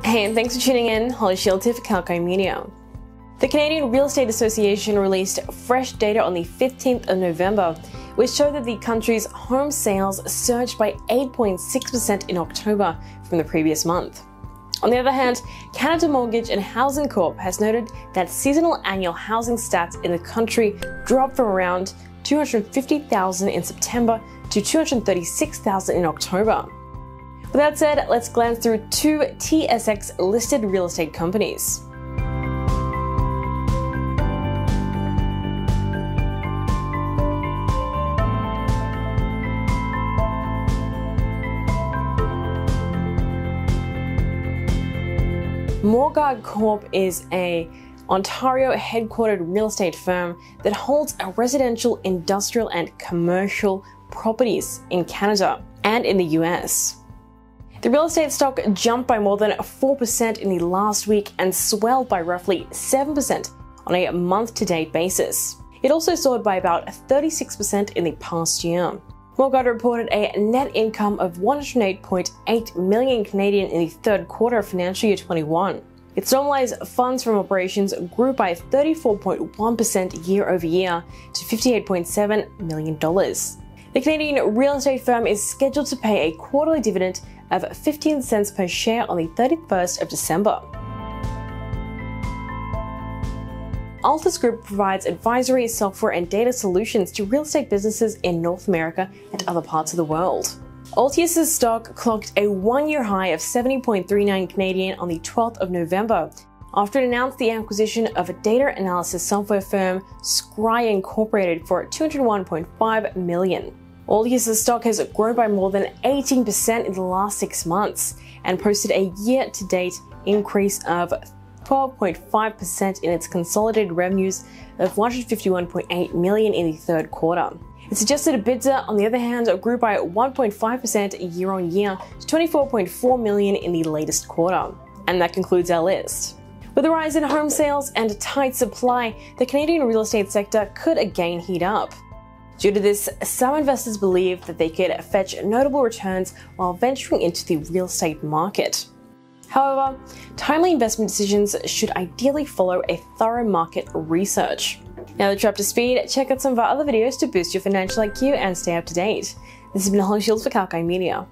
Hey, and thanks for tuning in. Holly Shield here for kalkinemedia. The Canadian Real Estate Association released fresh data on the 15th of November, which showed that the country's home sales surged by 8.6% in October from the previous month. On the other hand, Canada Mortgage and Housing Corp has noted that seasonal annual housing stats in the country dropped from around 250,000 in September to 236,000 in October. With that said, let's glance through two TSX-listed real estate companies. Morguard Corp is a Ontario-headquartered real estate firm that holds a residential, industrial, and commercial properties in Canada and in the US. The real estate stock jumped by more than 4% in the last week and swelled by roughly 7% on a month-to-date basis. It also soared by about 36% in the past year. Morguard reported a net income of 108.8 million Canadian in the third quarter of financial year 21. Its normalized funds from operations grew by 34.1% year over year to $58.7 million. The Canadian real estate firm is scheduled to pay a quarterly dividend of 15 cents per share on the 31st of December. Altus Group provides advisory, software, and data solutions to real estate businesses in North America and other parts of the world. Altius' stock clocked a one-year high of 70.39 Canadian on the 12th of November after it announced the acquisition of a data analysis software firm, Scry Incorporated, for $201.5 million. Altius' stock has grown by more than 18% in the last 6 months and posted a year-to-date increase of 12.5% in its consolidated revenues of $151.8 million in the third quarter. Its adjusted EBITDA, on the other hand, grew by 1.5% year-on-year to $24.4 million in the latest quarter. And that concludes our list. With the rise in home sales and a tight supply, the Canadian real estate sector could again heat up. Due to this, some investors believe that they could fetch notable returns while venturing into the real estate market. However, timely investment decisions should ideally follow a thorough market research. Now that you're up to speed, check out some of our other videos to boost your financial IQ and stay up to date. This has been Holly Shields for kalkinemedia.